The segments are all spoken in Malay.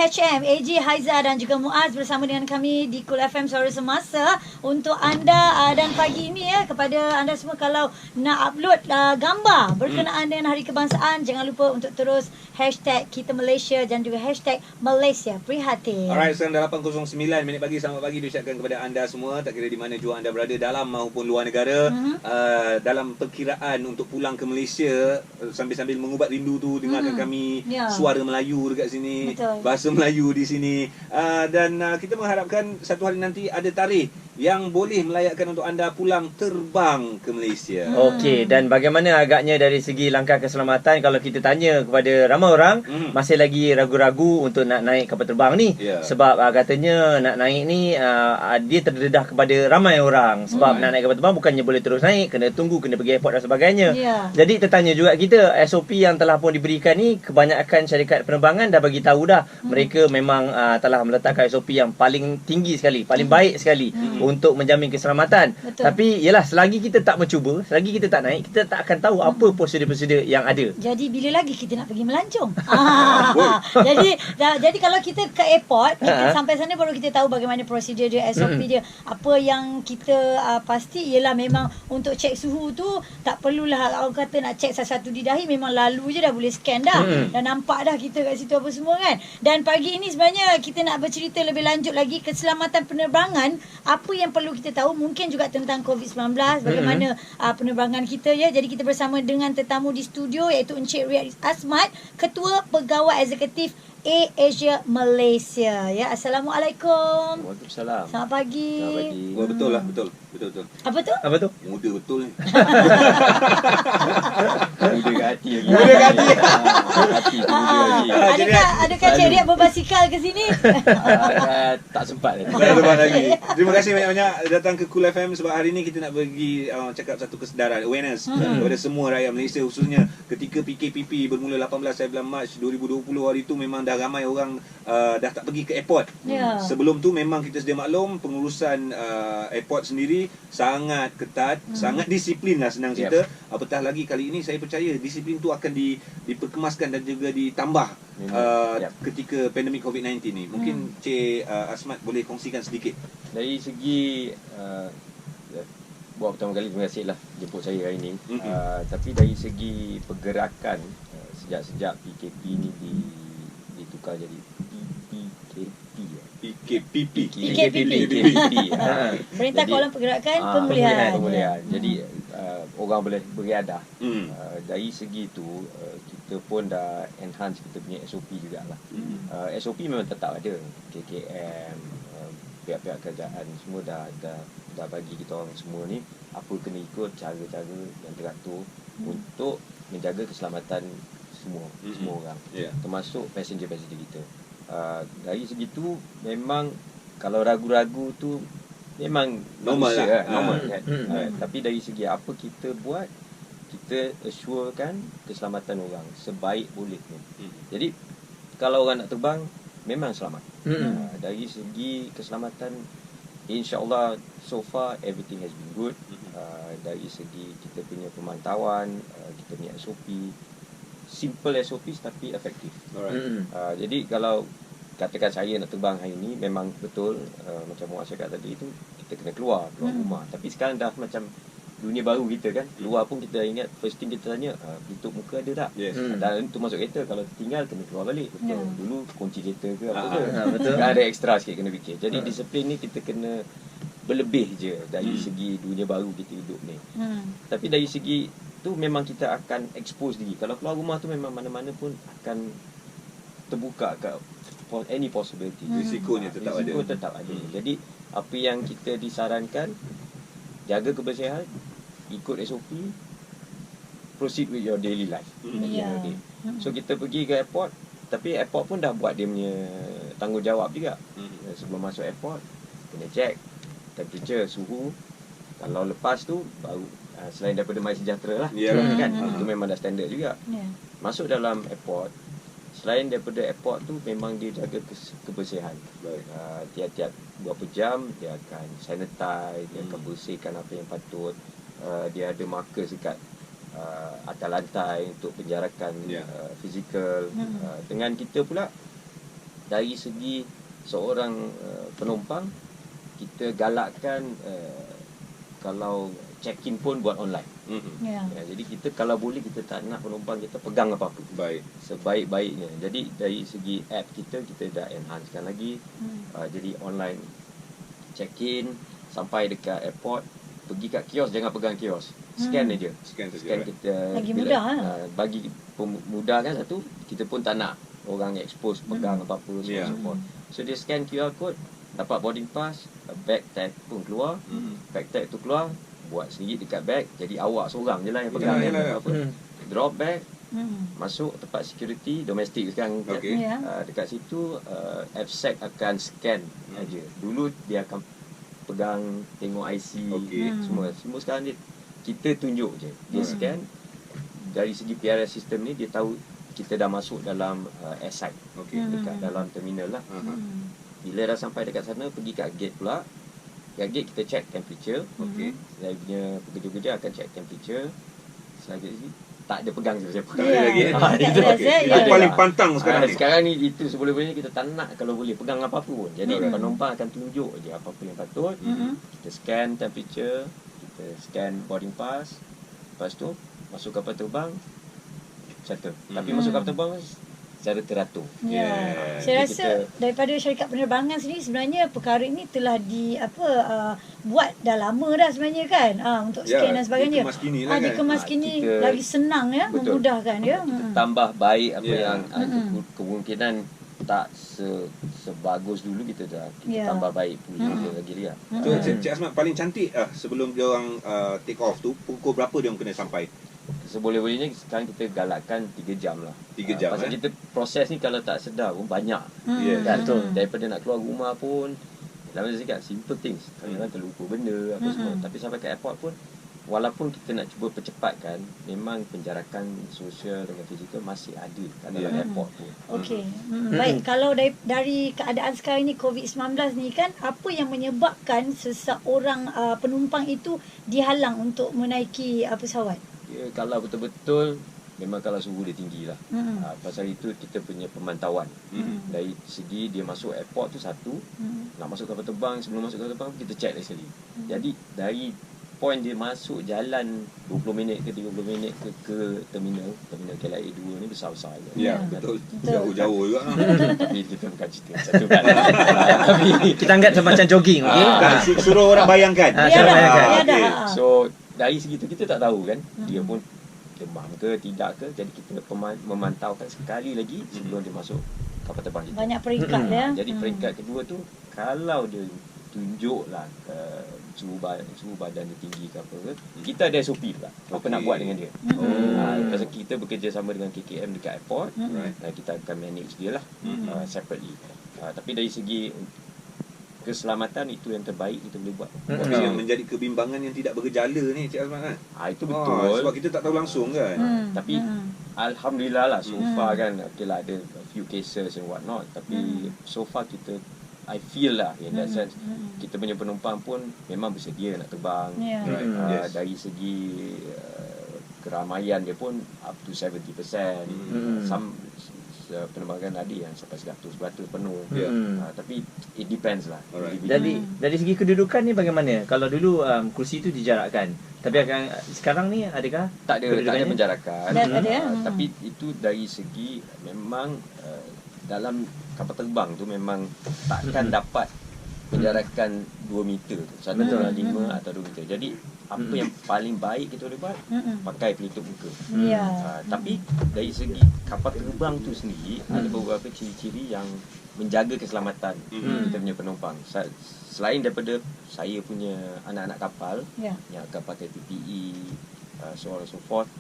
HM, AJ, Haiza dan juga Muaz bersama dengan kami di Cool FM Suara Semasa untuk anda dan pagi ini ya, kepada anda semua kalau nak upload gambar berkenaan dengan Hari Kebangsaan, jangan lupa untuk terus hashtag Kita Malaysia dan juga hashtag Malaysia Prihatin. Alright, sekarang dah 8.09 minit pagi. Selamat pagi diucapkan kepada anda semua, tak kira di mana jua anda berada, dalam maupun luar negara. Dalam perkiraan untuk pulang ke Malaysia, sambil-sambil mengubat rindu tu, dengarkan kami suara Melayu dekat sini. Betul. Bahasa Melayu di sini, dan kita mengharapkan satu hari nanti ada tarikh yang boleh melayakkan untuk anda pulang terbang ke Malaysia. Okey, dan bagaimana agaknya dari segi langkah keselamatan, kalau kita tanya kepada ramai orang masih lagi ragu-ragu untuk nak naik kapal terbang ni. Sebab katanya nak naik ni dia terdedah kepada ramai orang. Sebab nak naik kapal terbang bukannya boleh terus naik, kena tunggu, kena pergi airport dan sebagainya. Jadi tertanya juga kita, SOP yang telah pun diberikan ni, kebanyakan syarikat penerbangan dah bagi tahu dah. Mereka memang telah meletakkan SOP yang paling tinggi sekali, paling baik sekali untuk menjamin keselamatan. Tapi yalah, selagi kita tak mencuba, selagi kita tak naik, kita tak akan tahu apa prosedur-prosedur yang ada. Jadi bila lagi kita nak pergi melancong? Jadi kalau kita ke airport, kita sampai sana baru kita tahu bagaimana prosedur dia, SOP dia. Apa yang kita pasti ialah memang untuk cek suhu tu tak perlulah orang kata nak cek satu-satu di dahi, memang lalu je dah boleh scan dah. Dan nampak dah kita kat situ apa semua kan. Dan pagi ini sebenarnya kita nak bercerita lebih lanjut lagi keselamatan penerbangan. Apa yang perlu kita tahu, mungkin juga tentang COVID-19, bagaimana penerbangan kita ya. Jadi kita bersama dengan tetamu di studio iaitu Encik Riyad Asmat, Ketua Pegawai Eksekutif AirAsia Malaysia. Ya, Assalamualaikum. Waalaikumsalam. Selamat pagi. Selamat pagi. Wah, betul lah, betul. Apa tu? Apa tu? Muda betul ni. Muda ke hati lagi. Muda ke hati. Hati tu muda lagi. Adakah Cik Riyad berbasikal ke sini? Tak sempat lagi. Tak sempat lagi. Terima kasih banyak-banyak datang ke Cool FM, sebab hari ni kita nak bagi cakap satu kesedaran, awareness kepada semua rakyat Malaysia, khususnya ketika PKPP bermula 18 Mac 2020. Hari tu memang dah ramai orang dah tak pergi ke airport. Sebelum tu memang kita sedia maklum, pengurusan airport sendiri sangat ketat, sangat disiplin lah, senang cerita. Apatah lagi kali ini, saya percaya disiplin tu akan diperkemaskan dan juga ditambah ketika pandemik COVID-19 ni. Mungkin Cik Asmat boleh kongsikan sedikit. Dari segi buat pertama kali, terima kasih lah jemput saya hari ni. Tapi dari segi pergerakan, sejak PKP ni ditukar jadi PKPP. Perintah Kawalan Pergerakan Pemulihan. Jadi orang boleh beriadah. Dari segi tu kita pun dah enhance kita punya SOP jugalah. SOP memang tetap ada. KKM, pihak-pihak kerajaan semua dah bagi kita orang semua ni apa kena ikut, cara-cara yang teratur untuk menjaga keselamatan semua orang, termasuk passenger-passenger kita. Dari segi tu memang kalau ragu-ragu tu memang normal lah. Normal kan. Tapi dari segi apa kita buat, kita assurekan keselamatan orang sebaik boleh. Jadi kalau orang nak terbang memang selamat. Dari segi keselamatan, insya-Allah so far everything has been good. Dari segi kita punya pemantauan, kita punya SOP, simple SOPs tapi efektif. Jadi kalau katakan saya nak terbang hari ni, memang betul macam Muaz cakap tadi tu, kita kena keluar rumah. Tapi sekarang dah macam dunia baru kita kan. Keluar pun kita ingat, first thing kita tanya, tutup muka ada tak? Dan tu masuk kereta, kalau tinggal kena keluar balik. Dulu kunci kereta ke apa ke. Kan ada extra sikit kena fikir. Jadi disiplin ni kita kena berlebih je dari segi dunia baru kita hidup ni. Tapi dari segi tu memang kita akan expose diri. Kalau keluar rumah tu memang mana-mana pun akan terbuka ke any possibility. Risikonya tetap ada. Jadi apa yang kita disarankan, jaga kebersihan, ikut SOP, proceed with your daily life. So kita pergi ke airport, tapi airport pun dah buat dia punya tanggungjawab juga. Sebelum masuk airport kena check temperature, suhu. Kalau lepas tu baru selain daripada MySejahtera lah, kan, itu memang dah standard juga. Masuk dalam airport, selain daripada airport tu memang dia jaga kebersihan. Tiap-tiap berapa jam dia akan sanitize, dia akan bersihkan apa yang patut. Dia ada marker dekat atas lantai untuk penjarakan fizikal. Dengan kita pula dari segi seorang penumpang, kita galakkan kalau check-in pun buat online. Ya. Jadi kita kalau boleh kita tak nak penumpang kita pegang apa-apa. Baik. Sebaik-baiknya. Jadi dari segi app kita dah enhancekan lagi. Jadi online check-in sampai dekat airport, pergi kat kios jangan pegang kios. Scan aja. Scan saja. Scan kita Lagi mudah, bagi mudah kan satu, kita pun tak nak orang expose pegang apa-apa Ya. so forth. So dia scan QR code, dapat boarding pass, bag tag pun keluar. Bag tag tu keluar, buat sendiri dekat bag, jadi awak seorang je lah yang pegang kan, Yalah. apa. Drop bag, masuk tempat security domestik sekarang. Okey. Ya. Dekat situ AppSec akan scan aja. Dulu dia akan pegang, tengok IC, Okey. semua sekarang kita tunjuk je. Dia scan. Dari segi PRS sistem ni dia tahu kita dah masuk dalam airside, Okey. dekat dalam terminal lah. Bila dah sampai dekat sana, pergi kat gate pula. Kat gate kita check temperature. Okey. Saya punya pekerja-pekerja akan check temperature. Selanjutnya tak ada pegang siapa-siapa. Tak ada lagi. Tak Itu rasa, Okey. ya. Itu paling pantang sekarang ni. Sekarang ni itu seboleh-bolehnya kita tak nak kalau boleh pegang apa-apa pun. Jadi Alright. penumpang akan tunjuk je apa-apa yang patut. Kita scan temperature, kita scan boarding pass. Lepas tu masuk kapal terbang, settle. Tapi masuk kapal terbang secara teratur. Ya. Yeah. Saya Jadi rasa daripada syarikat penerbangan sendiri sebenarnya perkara ini telah buat dah lama dah sebenarnya kan. Untuk Ya, scan dan sebagainya. dikemas kini lah kan. Dikemas kini Kita- lagi senang ya, Betul. memudahkan ya. Kita tambah baik apa Ya. yang kemungkinan tak sebagus dulu, kita Ya. tambah baik pula lagi dia. So, Cik Asmat, paling cantik sebelum dia orang take off tu, pukul berapa dia orang kena sampai? Seboleh-bolehnya sekarang kita galakkan 3 jam lah. 3 jam, Pasal kita proses ni kalau tak sedar pun banyak. Ya. Kan? Daripada nak keluar rumah pun, dalam saya cakap simple things. Kadang-kadang terlupa benda apa semua. Tapi sampai ke airport pun, walaupun kita nak cuba percepatkan, memang penjarakan sosial dengan fizikal masih ada kat dalam airport pun. Okey. Baik, kalau dari keadaan sekarang ni COVID-19 ni kan, apa yang menyebabkan seseorang penumpang itu dihalang untuk menaiki pesawat? Ya, kalau betul-betul memang kalau suhu dia tinggi lah. Pasal itu kita punya pemantauan. Dari segi dia masuk airport tu satu, nak masuk kapal terbang, sebelum masuk kapal terbang kita check lagi sekali. Jadi dari point dia masuk jalan 20 minit ke 30 minit ke terminal KLIA 2 ni besar-besar je. Ya, Ya. betul. Betul. Jauh-jauh juga. Tapi kita bukan cerita satu kan. Tapi Kita anggap macam jogging, okey? Suruh orang bayangkan. Ya dah, bayangkan. ya dah. Okey. so dari segi tu kita tak tahu kan dia pun demam ke tidak ke, jadi kita memantaukan sekali lagi sebelum dia masuk kapal terbang kita. Banyak peringkat ya. Jadi peringkat kedua tu, kalau dia tunjuklah suhu badan dia tinggi ke apa ke, kita ada SOP pula apa nak buat dengan dia. Pasal kita bekerja sama dengan KKM dekat airport, kita akan manage dia lah separately. Tapi dari segi keselamatan, itu yang terbaik kita boleh buat. Tapi yang menjadi kebimbangan yang tidak bergejala ni, Cik Azman kan? Itu betul. Sebab kita tak tahu langsung kan. Tapi alhamdulillah lah so far kan, okay lah, ada a few cases and what not, tapi so far kita, I feel lah in that sense, kita punya penumpang pun memang bersedia nak terbang. Ya. Right. Yes. Dari segi keramaian dia pun up to 70%. Some penerbangan ada yang sampai 100% penuh. Ya. Tapi it depends lah. Alright. Individual. Dari segi kedudukan ni bagaimana? Kalau dulu kursi tu dijarakkan, tapi sekarang ni adakah tak ada kedudukannya? penjarakan. Ada, ya. Tapi itu dari segi memang dalam kapal terbang tu memang takkan dapat penjarakan 2 meter tu. 1,5 atau 2 meter. Jadi apa yang paling baik kita boleh buat, pakai pelitup muka. Ya. Tapi dari segi kapal terbang tu sendiri, ada beberapa ciri-ciri yang menjaga keselamatan kita punya penumpang. Selain daripada saya punya anak-anak kapal yang akan pakai PPE, so on and so forth,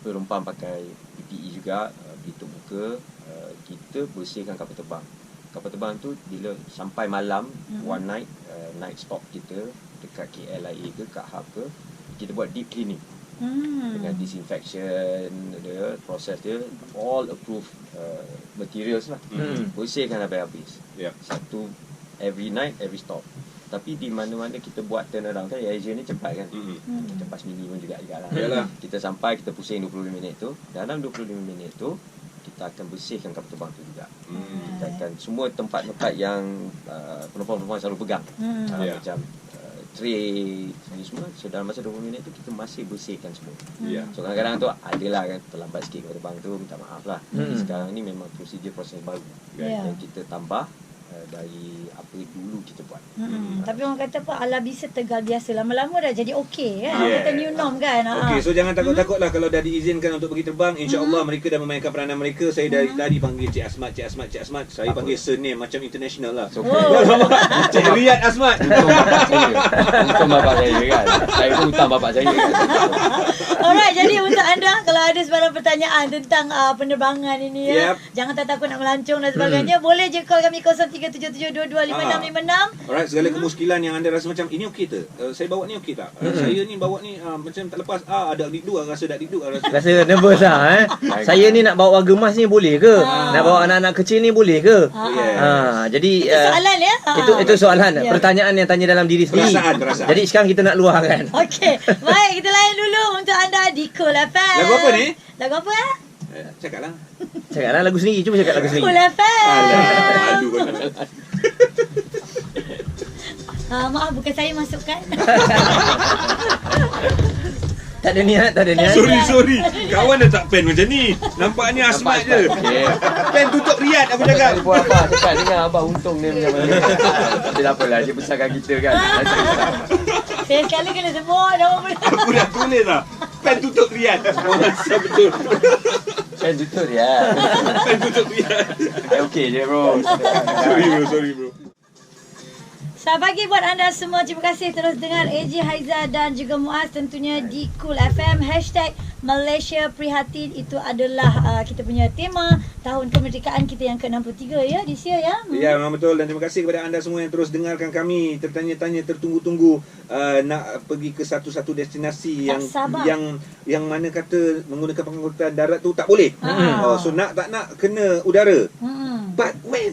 penumpang pakai PPE juga, pelitup muka, kita bersihkan kapal terbang. Kapal terbang tu bila sampai malam, one night, night stop kita dekat KLIA ke, kat hub ke, kita buat deep cleaning dengan disinfection dia, proses dia, all approved materials lah. Bersihkan habis-habis. Ya. Satu, every night, every stop. Tapi di mana-mana kita buat turnaround kan, Asia ni cepat kan. Kita PAS mini pun juga lah. Yalah. Kita sampai, kita pusing 25 minit tu. Dalam 25 minit tu, kita kita akan bersihkan kapal terbang tu juga. Kita akan semua tempat-tempat yang penumpang-penumpang selalu pegang. Macam tray ni semua, so dalam masa 20 minit tu kita masih bersihkan semua. So kadang-kadang tu adalah kan terlambat sikit kapal terbang tu, minta maaf lah. Sekarang ni memang proses baru yang kita tambah dari apa dulu kita buat. Tapi orang kata apa, ala bisa tegal biasa, lama-lama dah jadi okey kan. Orang kata new norm kan. Okey, so jangan takut-takut lah kalau dah diizinkan untuk pergi terbang. InsyaAllah mereka dah memainkan peranan mereka. Saya dari tadi panggil Cik Asmat, Cik Asmat, Cik Asmat. Saya panggil surname macam international lah. Cik Riyad Asmat. Untung bapak saya kan. Saya pun hutang bapak saya kan. Alright, jadi untuk anda kalau ada sebarang pertanyaan tentang penerbangan ini jangan takut nak melancong dan sebagainya, boleh je call kami 0377225656. Alright, segala kemuskilan yang anda rasa macam ini okey ke? Saya bawa ni okey tak? Saya ni bawa ni macam tak lepas. Ada dikduk, rasa tak dikduk, Rasa nervous lah Saya ni nak bawa warga emas ni boleh ke? Nak bawa anak-anak kecil ni boleh ke? Jadi itu soalan ya. Itu soalan, pertanyaan yang tanya dalam diri sendiri. Perasaan. Jadi sekarang kita nak luahkan. Okey, baik, kita layan dulu untuk anda di Cool FM. Lagu apa ni? Lagu apa ya? Cakaplah. Cakaplah lagu sendiri, cuba cakap lagu sendiri. Cool FM. Malu kan. Maaf, bukan saya masukkan. Tak ada niat. Sorry. Kawan dah tak pen macam ni. Nampaknya Asmat je. Pen tutup Riyad aku cakap. Dia buat apa? Cakap dengan abang untung dia macam mana. Tapi tak apalah, dia besarkan kita kan. Saya sekali kena sebut nama benda. Aku dah tulis lah. Pen tutup Riyad. Rasa betul. Kan tutup dia. Pen tutup Riyad. Okey je bro. Sorry bro. Selamat pagi buat anda semua. Terima kasih terus dengar AJ Haiza dan juga Muaz tentunya di Cool FM. #Malaysia Prihatin itu adalah kita punya tema tahun kemerdekaan kita yang ke-63 ya, this year ya. Ya, memang betul, dan terima kasih kepada anda semua yang terus dengarkan kami, tertanya-tanya, tertunggu-tunggu nak pergi ke satu-satu destinasi yang mana kata menggunakan pengangkutan darat tu tak boleh. So nak tak nak kena udara. But when?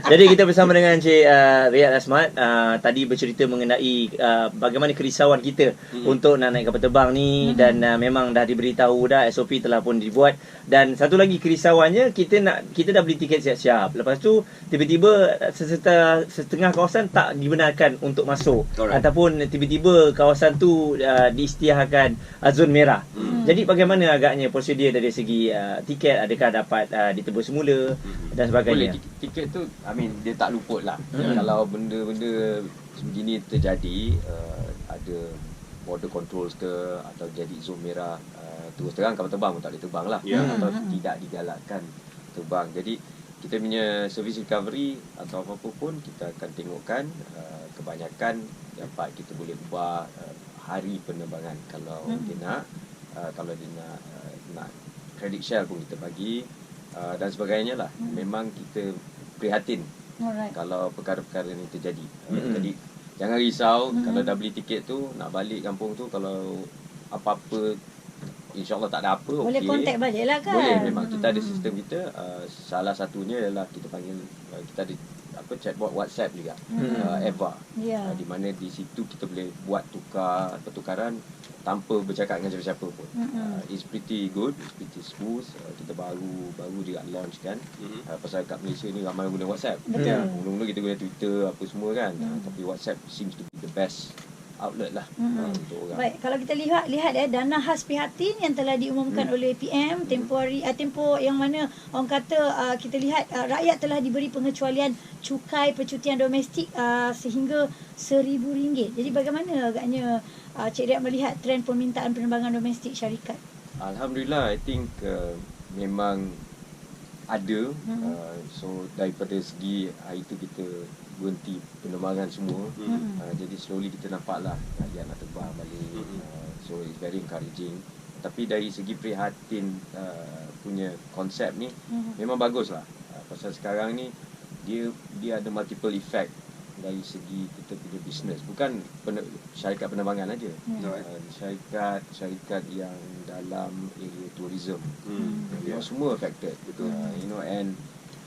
Jadi kita bersama dengan Encik Riyad Asmat tadi bercerita mengenai bagaimana kerisauan kita untuk nak naik kapal terbang ni, dan memang dah diberitahu dah, SOP telah pun dibuat. Dan satu lagi kerisauannya, kita dah beli tiket siap-siap. Lepas tu tiba-tiba setengah kawasan tak dibenarkan untuk masuk. Ataupun tiba-tiba kawasan tu diisytiharkan zon merah. Jadi bagaimana agaknya prosedur dari segi tiket, adakah dapat ditebus semula dan sebagainya? Boleh, tiket tu dia tak luput lah. Kalau benda-benda sebegini terjadi, ada border controls ke atau jadi zon merah, terus terang kapal terbang pun tak boleh terbang lah, atau tidak digalakkan terbang. Jadi kita punya service recovery atau apa-apa pun kita akan tengokkan, kebanyakan dapat kita boleh ubah hari penerbangan kalau dia nak. Kalau dia nak credit share pun kita bagi dan sebagainya lah. Memang kita prihatin kalau perkara-perkara ni terjadi. Jadi jangan risau kalau dah beli tiket tu, nak balik kampung tu, kalau apa-apa InsyaAllah tak ada apa, boleh contact balik lah kan. Boleh, memang kita ada sistem kita. Salah satunya ialah kita panggil, kita ada chatbot WhatsApp juga, Eva, di mana di situ kita boleh buat pertukaran tanpa bercakap dengan siapa-siapa pun. It's pretty good, it's pretty smooth. Kita baru juga launch kan. Pasal kat Malaysia ni ramai guna WhatsApp. Mula-mula kita guna Twitter apa semua kan. Tapi WhatsApp seems to be the best outlet lah untuk orang. Baik, kalau kita lihat dana khas prihatin yang telah diumumkan oleh PM tempoh yang mana orang kata kita lihat rakyat telah diberi pengecualian cukai percutian domestik sehingga RM1,000. Jadi bagaimana agaknya Cik Riyad melihat trend permintaan penerbangan domestik syarikat? Alhamdulillah, I think memang ada. So daripada segi hari tu kita berhenti penerbangan semua. Jadi slowly kita nampak lah rakyat nak terbang balik. So it's very encouraging. Tapi dari segi prihatin punya konsep ni memang bagus lah. Pasal sekarang ni dia ada multiple effect dari segi kita punya business. Bukan syarikat penerbangan aja. Syarikat yang dalam area tourism. Semua affected. And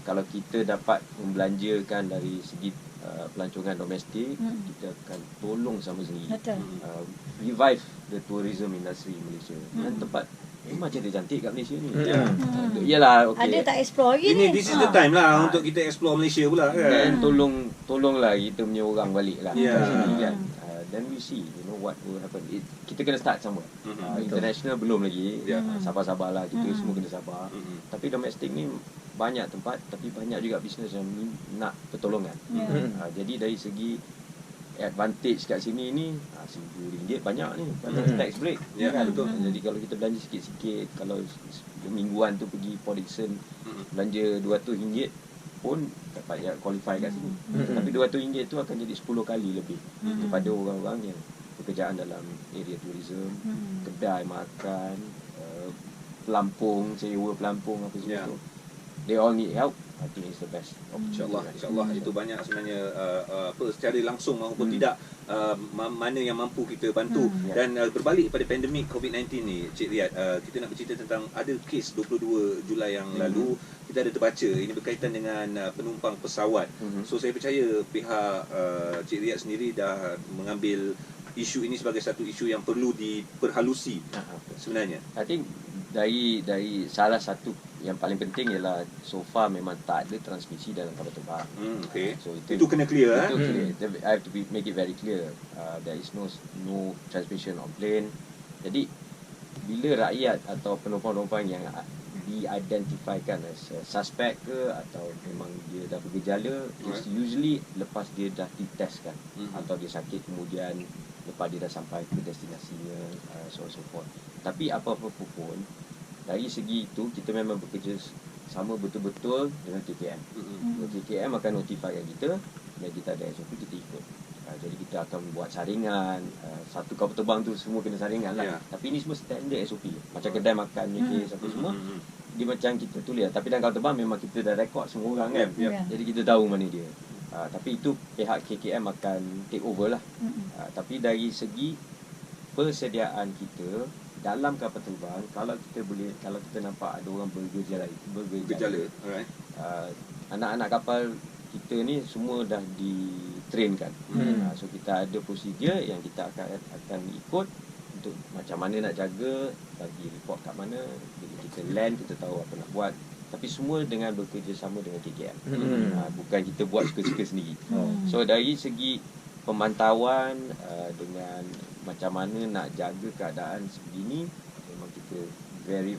kalau kita dapat membelanjakan dari segi pelancongan domestik, kita akan tolong sama sendiri revive the tourism industry Malaysia. Dan tempat memang cantik kat Malaysia ni. Hmm. Yalah, okey. Ada tak explore lagi ni? This is the time lah untuk kita explore Malaysia pula kan. Dan tolonglah kita punya orang balik lah. Ya. Kat sini kan. Then we see, what will happen. Kita kena start somewhere. International belum lagi. Sabar-sabarlah, kita semua kena sabar. Tapi domestik ni banyak tempat, tapi banyak juga bisnes yang nak pertolongan. Jadi dari segi advantage kat sini ni RM1,000 banyak ni, banyak tax break. Kan? Betul. Jadi kalau kita belanja sikit-sikit, kalau mingguan tu pergi Port Dickson belanja RM200 pun dapat qualify kat sini. Tapi RM200 tu akan jadi 10 kali lebih kepada orang-orang yang pekerjaan dalam area tourism, kedai makan, pelampung, sewa pelampung apa semua tu. They all need help. I think it's the best. InsyaAllah itu banyak sebenarnya secara langsung maupun tidak mana yang mampu kita bantu. Dan berbalik pada pandemik COVID-19 ni, Cik Riyad, kita nak bercerita tentang ada kes 22 Julai yang lalu. Kita ada terbaca ini berkaitan dengan penumpang pesawat. So saya percaya pihak Cik Riyad sendiri dah mengambil isu ini sebagai satu isu yang perlu diperhalusi sebenarnya. I think dari salah satu yang paling penting ialah so far memang tak ada transmisi dalam kapal terbang. So itu kena clear. Itu clear. I have to make it very clear. There is no transmission on plane. Jadi bila rakyat atau penumpang-penumpang yang diidentifikan as suspect ke atau memang dia dah bergejala, usually lepas dia dah ditestkan atau dia sakit kemudian lepas dia dah sampai ke destinasinya, so forth. Tapi apa-apa pun dari segi itu kita memang bekerja sama betul-betul dengan KKM. KKM akan notifykan kita dan kita ada SOP, kita ikut. Jadi kita akan buat saringan, satu kapal terbang tu semua kena saringan lah. Tapi ini semua standard SOP. Macam kedai makan ni kes apa semua, dia macam kita tulis. Tapi dalam kapal terbang memang kita dah rekod semua orang kan. Jadi kita tahu mana dia. Tapi itu pihak KKM akan take over lah. Tapi dari segi persediaan kita dalam kapal terbang, kalau kita nampak ada orang bergejala, Alright. anak-anak kapal kita ni semua dah di-trainkan. So kita ada prosedur yang kita akan ikut untuk macam mana nak jaga, bagi report kat mana, bila kita land kita tahu apa nak buat. Tapi semua dengan bekerjasama dengan KKM. Bukan kita buat suka-suka sendiri. So dari segi pemantauan dengan macam mana nak jaga keadaan sebegini, memang kita very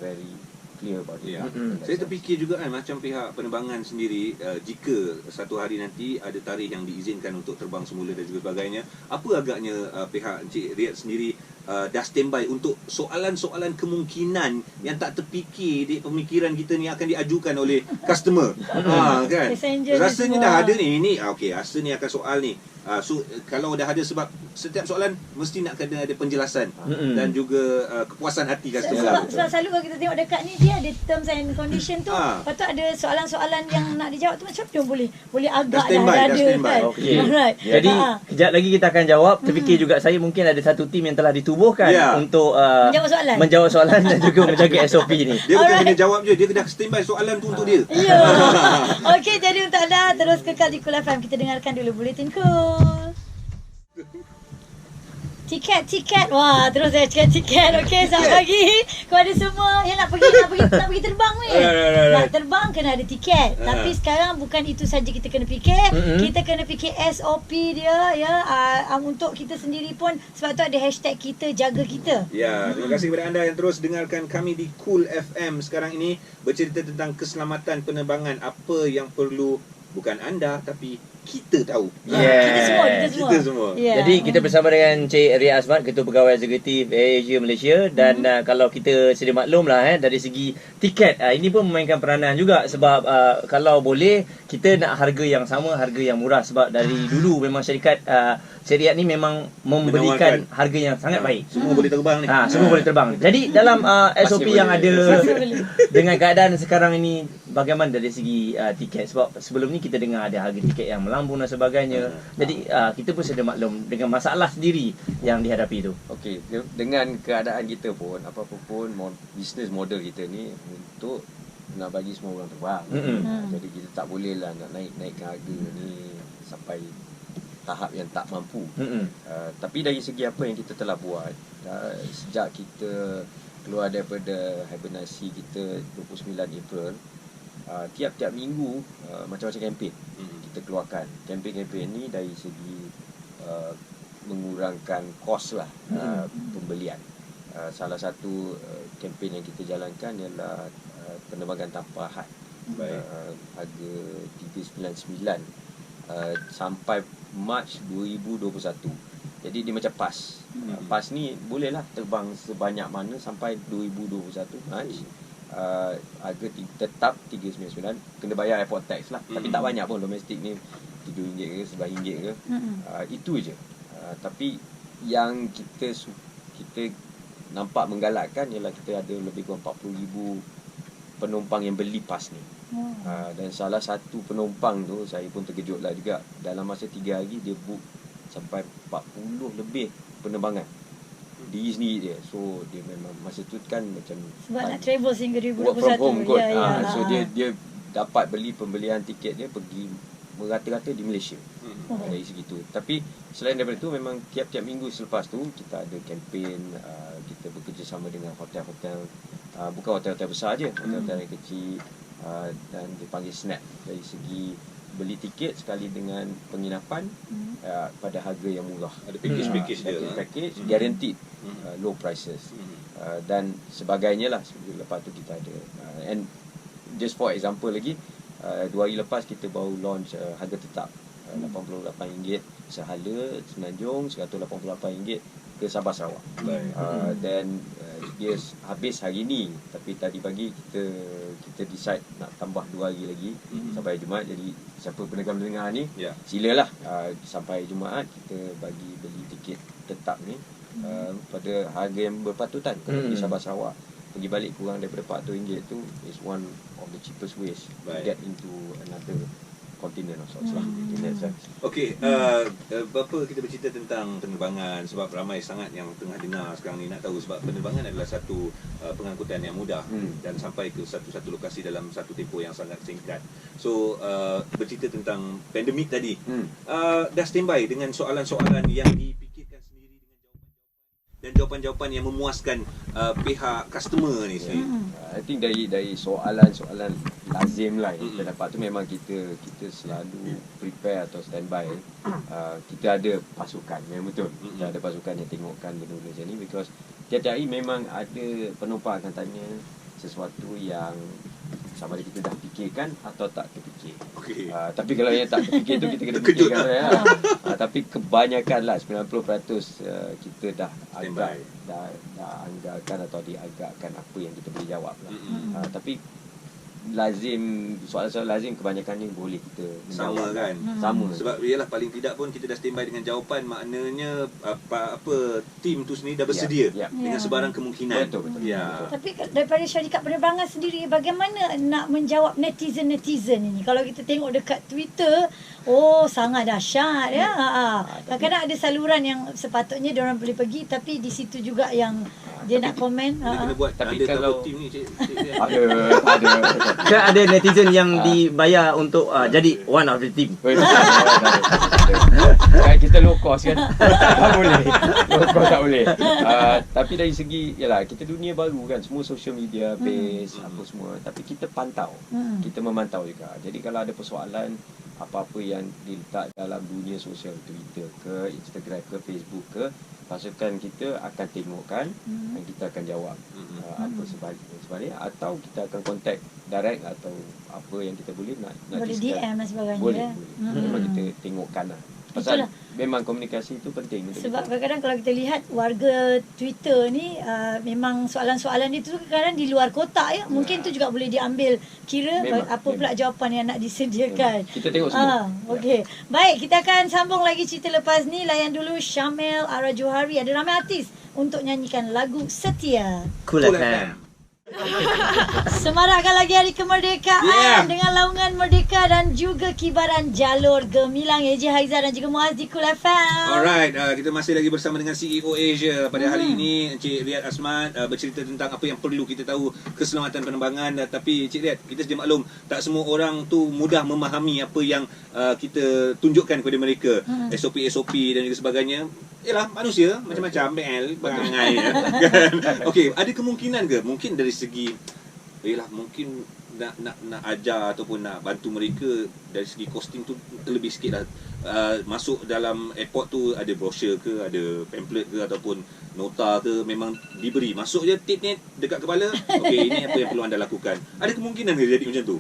clear about it. Saya terfikir juga kan, macam pihak penerbangan sendiri, jika satu hari nanti ada tarikh yang diizinkan untuk terbang semula dan juga sebagainya, apa agaknya pihak Encik Riyad sendiri dah standby untuk soalan-soalan kemungkinan yang tak terfikir di pemikiran kita ni akan diajukan oleh customer. Kan? Rasanya dah ada ni okey, rasa ni akan soal ni. So kalau dah ada, sebab setiap soalan mesti nak kena ada penjelasan dan juga kepuasan hati customer. Sebab selalu kalau kita tengok dekat ni dia ada terms and condition tu. Lepas tu ada soalan-soalan yang nak dijawab tu macam tu boleh agak dah ada kan. Alright. Jadi kejap lagi kita akan jawab. Terfikir juga saya mungkin ada satu tim yang telah ditubuhkan untuk menjawab soalan dan juga menjaga SOP ni. Dia bukan kena jawab je, dia dah standby soalan tu untuk dia. Ya. Okey, jadi untuk anda terus kekal di Cool FM, kita dengarkan dulu Bulletin Cool. Tiket. Wah, terus saya cakap tiket. Okey, selamat pagi kepada semua yang nak pergi terbang ni. Nak terbang kena ada tiket. Tapi sekarang bukan itu saja kita kena fikir. Kita kena fikir SOP dia untuk kita sendiri pun, sebab tu ada hashtag kita jaga kita. Ya, terima kasih kepada anda yang terus dengarkan kami di Cool FM sekarang ini, bercerita tentang keselamatan penerbangan. Apa yang perlu bukan anda tapi kita tahu. Kita semua. Jadi kita bersama dengan Encik Riyad Azmat, Ketua Pegawai Eksekutif AirAsia Malaysia, dan kalau kita sedia maklum lah dari segi tiket, ini pun memainkan peranan juga, sebab kalau boleh kita nak harga yang sama, harga yang murah, sebab dari dulu memang syarikat Riyad ni memang memberikan harga yang sangat baik. Semua boleh terbang ni. Semua boleh terbang. Jadi dalam SOP yang ada dengan keadaan sekarang ini, bagaimana dari segi tiket? Sebab sebelum ni kita dengar ada harga tiket yang melambung dan sebagainya. Jadi kita pun sudah maklum dengan masalah sendiri yang dihadapi tu. Okey, dengan keadaan kita pun, apa-apa pun business model kita ni untuk nak bagi semua orang terbang. Jadi kita tak boleh lah nak naikkan harga ni sampai tahap yang tak mampu. Tapi dari segi apa yang kita telah buat, sejak kita keluar daripada hibernasi kita 29 April, tiap-tiap minggu macam-macam kempen kita keluarkan. Kempen-kempen ni dari segi mengurangkan kos lah pembelian. Salah satu kempen yang kita jalankan ialah penerbangan tanpa had. Harga 399 sampai Mac 2021. Jadi dia macam PAS. PAS ni bolehlah terbang sebanyak mana sampai 2021 Mac. Harga tetap 399, kena bayar airport tax lah. Tapi tak banyak pun, domestik ni RM7 ke RM11 ke. Itu je. Tapi yang kita nampak menggalakkan ialah kita ada lebih kurang 40,000 penumpang yang beli PAS ni. Dan salah satu penumpang tu, saya pun terkejutlah juga, dalam masa 3 hari dia book sampai 40 lebih penerbangan diri sendiri dia. So dia memang masa tu kan macam sebab nak travel sehingga 2021. work from home kot. So dia dapat beli pembelian tiket dia pergi merata-rata di Malaysia. Dari segitu. Tapi selain daripada itu, memang tiap-tiap minggu selepas tu kita ada kempen, kita bekerjasama dengan hotel-hotel, bukan hotel-hotel besar je, hotel-hotel yang kecil, dan dipanggil snap dari segi beli tiket sekali dengan penginapan pada harga yang murah. Ada package dia, package guaranteed low prices, dan sebagainya lah. Lepas tu kita ada and just for example lagi, 2 hari lepas kita baru launch harga tetap RM88 sehala Semenanjung, RM188 ke Sabah Sarawak. Dan dia habis hari ni, tapi tadi pagi kita decide nak tambah 2 hari lagi sampai Jumaat. Jadi siapa pendengar-pendengar ni silalah sampai Jumaat kita bagi beli tiket tetap ni pada harga yang berpatutan. Kalau pergi Sabah Sarawak pergi balik kurang daripada RM400 tu is one of the cheapest ways to get into another continent of sorts lah. Okey, berapa kita bercerita tentang penerbangan, sebab ramai sangat yang tengah dengar sekarang ni nak tahu, sebab penerbangan adalah satu pengangkutan yang mudah dan sampai ke satu lokasi dalam satu tempoh yang sangat singkat. So bercerita tentang pandemik tadi, dah standby dengan soalan-soalan yang dipikirkan sendiri dan jawapan-jawapan yang memuaskan pihak customer ni sendiri. I think dari soalan-soalan lazim lah yang kita dapat tu, memang kita selalu prepare atau standby. Kita ada pasukan, memang betul. Kita ada pasukan yang tengokkan benda-benda macam ni, because tiap-tiap hari memang ada penumpang akan tanya sesuatu yang sama ada kita dah fikirkan atau tak terfikir. Tapi kalau yang tak terfikir tu kita kena fikirkan tapi kebanyakan lah 90% kita dah anggarkan atau diagakkan apa yang kita boleh jawab lah. Tapi lazim, soalan-soalan lazim kebanyakannya boleh kita menjawab. Sama kan? Sama. Sebab ialah paling tidak pun kita dah standby dengan jawapan, maknanya apa tim tu sendiri dah bersedia dengan sebarang kemungkinan. Betul. Tapi daripada syarikat penerbangan sendiri, bagaimana nak menjawab netizen ini? Kalau kita tengok dekat Twitter, sangat dahsyat ya. Kadang-kadang ada saluran yang sepatutnya diorang boleh pergi, tapi di situ juga yang dia nak komen. Kena buat, tapi ada kalau tim ni ada netizen yang dibayar untuk jadi one of the team. Kita low cost kan. Tak boleh. Low cost tak boleh. Tapi dari segi kita dunia baru kan, semua social media base apa semua, tapi kita pantau. Kita memantau juga. Jadi kalau ada persoalan apa-apa yang diletak dalam dunia sosial, Twitter ke, Instagram ke, Facebook ke, pasukan kita akan tengokkan dan kita akan jawab apa sebaliknya, atau kita akan contact direct atau apa yang kita boleh nak DM dan sebagainya. Boleh. Memang kita tengokkan lah. Pasal memang komunikasi itu penting. Sebab kadang-kadang kalau kita lihat warga Twitter ni, memang soalan-soalan itu kadang di luar kotak ya. Mungkin tu juga boleh diambil kira apa pula jawapan yang nak disediakan. Kita tengok semua. Okey. Baik, kita akan sambung lagi cerita lepas ni. Layan dulu Syamel, Ara Johari, ada ramai artis untuk nyanyikan lagu Setia. Cool FM. Semarakkan lagi hari kemerdekaan dengan laungan Merdeka dan juga kibaran jalur gemilang AJ Haiza dan juga Muaz di Cool FM. Alright, kita masih lagi bersama dengan CEO Asia. Pada hari ini Encik Riyad Asmat bercerita tentang apa yang perlu kita tahu keselamatan penerbangan. Tapi Encik Riyad, kita sedia maklum tak semua orang tu mudah memahami apa yang kita tunjukkan kepada mereka. SOP dan juga sebagainya. Yalah, manusia macam-macam BL perangai ya. Kan? Okey, ada kemungkinan ke mungkin dari segi mungkin nak ajar ataupun nak bantu mereka dari segi costing tu lebih sikit lah. Masuk dalam airport tu ada brochure ke, ada pamphlet ke ataupun nota ke, memang diberi masuk je tip ni dekat kepala. Okey, ini apa yang perlu anda lakukan. Ada kemungkinan ke jadi macam tu?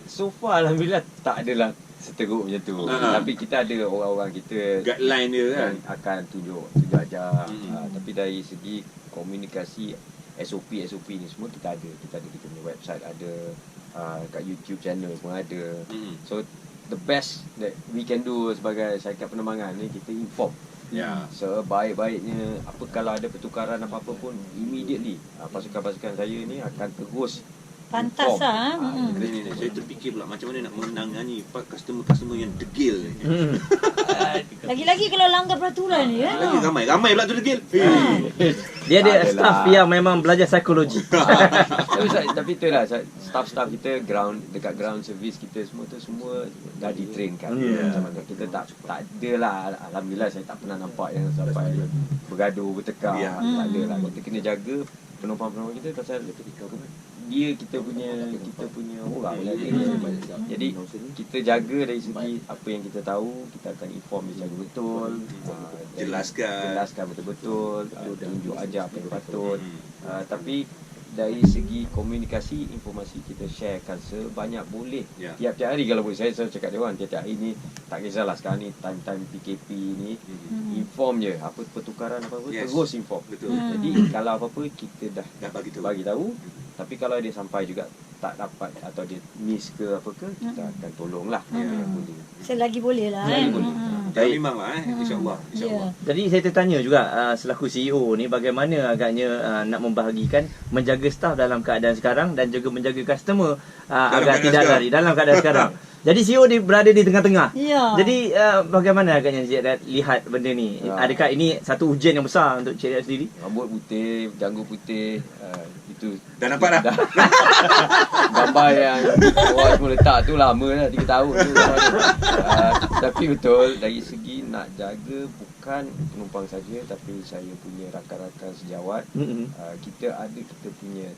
So far alhamdulillah tak adalah seteruk macam tu. Tapi kita ada orang-orang kita guideline dia kan akan tunjuk ajar. Tapi dari segi komunikasi SOP ni semua kita punya website ada, kat YouTube channel pun ada. So the best that we can do sebagai syarikat penerbangan ni, kita inform. Sebaik-baiknya apa kalau ada pertukaran apa-apa pun immediately pasukan-pasukan saya ni akan terus Pantas lah. Saya terfikir pula macam mana nak menangani customer yang degil ni. Lagi-lagi kalau langgar peraturan ni kan. Lagi ramai pula tu degil. Dia ada staff yang memang belajar psikologi. Tapi itulah staff kita dekat ground service kita semua tu semua dah di-trainkan. Macam mana kita tak adalah, alhamdulillah saya tak pernah nampak yang sampai bergaduh, bertekar. Tak adalah. Kita kena jaga penumpang-penumpang kita pasal dia kita punya orang. Jadi kita jaga dari segi apa yang kita tahu, kita akan inform secara betul, jelaskan betul-betul, tunjuk ajar apa yang patut. Tapi dari segi komunikasi, informasi kita sharekan sebanyak boleh. Tiap-tiap hari kalau boleh, saya selalu cakap dia orang, tiap-tiap hari ni tak kisahlah sekarang ni time PKP ni, inform je apa pertukaran apa-apa, terus inform. Jadi kalau apa-apa kita dah bagi tahu. Tapi kalau dia sampai juga tak dapat atau dia miss ke apa ke, kita akan tolonglah yang boleh. Selagi boleh lah. Selagi boleh. Memanglah insya-Allah. Jadi saya tertanya juga selaku CEO ni bagaimana agaknya nak membahagikan menjaga staf dalam keadaan sekarang dan juga menjaga customer agar tidak lari dalam keadaan sekarang. Jadi CEO dia berada di tengah-tengah. Jadi bagaimana agaknya Cik Riyad lihat benda ni? Adakah ini satu ujian yang besar untuk Cik Riyad sendiri? Rambut putih, janggut putih, itu dah nampak dah. Gambar yang orang semua letak tu lama dah, 3 tahun tu. Tapi betul dari segi nak jaga bukan penumpang saja, tapi saya punya rakan-rakan sejawat. Kita punya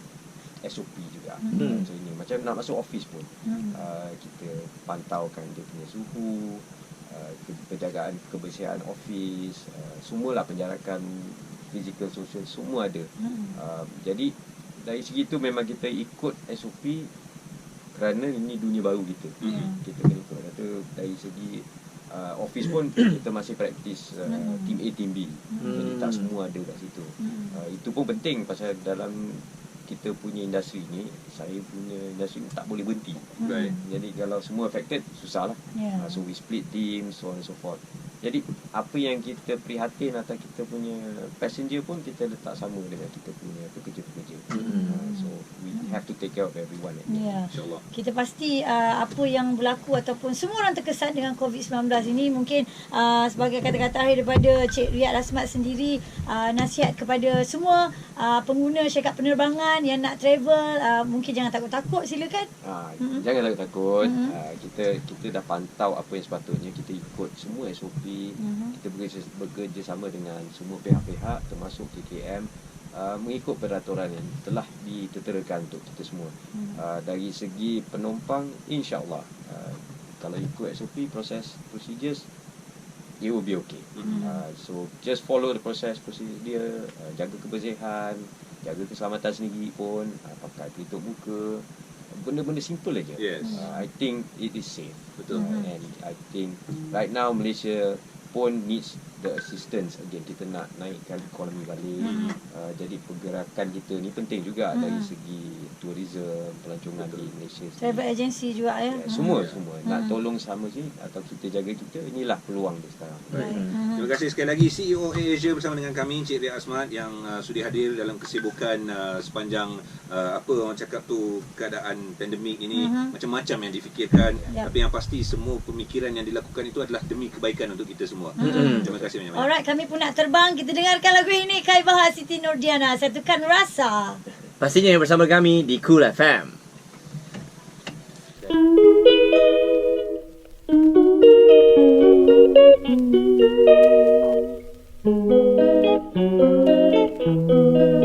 SOP juga. So ini macam nak masuk office pun kita pantaukan dia punya suhu, penjagaan kebersihan office, semualah penjarakan physical social semua ada. Jadi dari segi tu memang kita ikut SOP kerana ini dunia baru kita. Kita kena ikut. Kata dari segi office pun kita masih praktis team A, team B. Jadi tak semua ada kat situ. Itu pun penting pasal dalam kita punya industri ni, saya punya industri ni tak boleh berhenti. Jadi kalau semua affected, susah lah. So we split team, so on and so forth. Jadi apa yang kita prihatin atau kita punya passenger pun kita letak sama dengan kita punya pekerja-pekerja. So we have to take care of everyone. InsyaAllah. Kita pasti apa yang berlaku ataupun semua orang terkesan dengan COVID-19 ini, mungkin sebagai kata-kata akhir daripada Cik Riyad Asmat sendiri, nasihat kepada semua pengguna syarikat penerbangan yang nak travel, mungkin jangan takut-takut, silakan. Jangan takut-takut. Kita dah pantau apa yang sepatutnya, kita ikut semua SOP. Kita bekerja sama dengan semua pihak-pihak termasuk KKM, mengikut peraturan yang telah diteterakan untuk kita semua. Dari segi penumpang, insya-Allah kalau ikut SOP, procedures, it will be okay. So just follow the process procedure, jaga kebersihan, jaga keselamatan sendiri pun, pakai pelitup muka, benda-benda simple aja. I think it is safe. Betul. And I think right now Malaysia pun needs the assistance again. Kita nak naikkan ekonomi balik. Jadi pergerakan kita ni penting juga dari segi tourism, pelancongan di Malaysia sendiri. Travel agency juga ya. Ya, semua nak tolong sama je atau kita jaga kita, inilah peluang dia sekarang. Baik. Terima kasih sekali lagi CEO Asia bersama dengan kami Encik Riyad Asmat yang sudi hadir dalam kesibukan sepanjang apa orang cakap tu keadaan pandemik ini, macam-macam yang difikirkan, Ya. tapi yang pasti semua pemikiran yang dilakukan itu adalah demi kebaikan untuk kita semua. Terima kasih banyak-banyak. Alright, kami pun nak terbang. Kita dengarkan lagu ini, Kai Bahar, Siti Nurdiana, Satukan Rasa. Pastinya bersama kami di Cool FM. Thank you.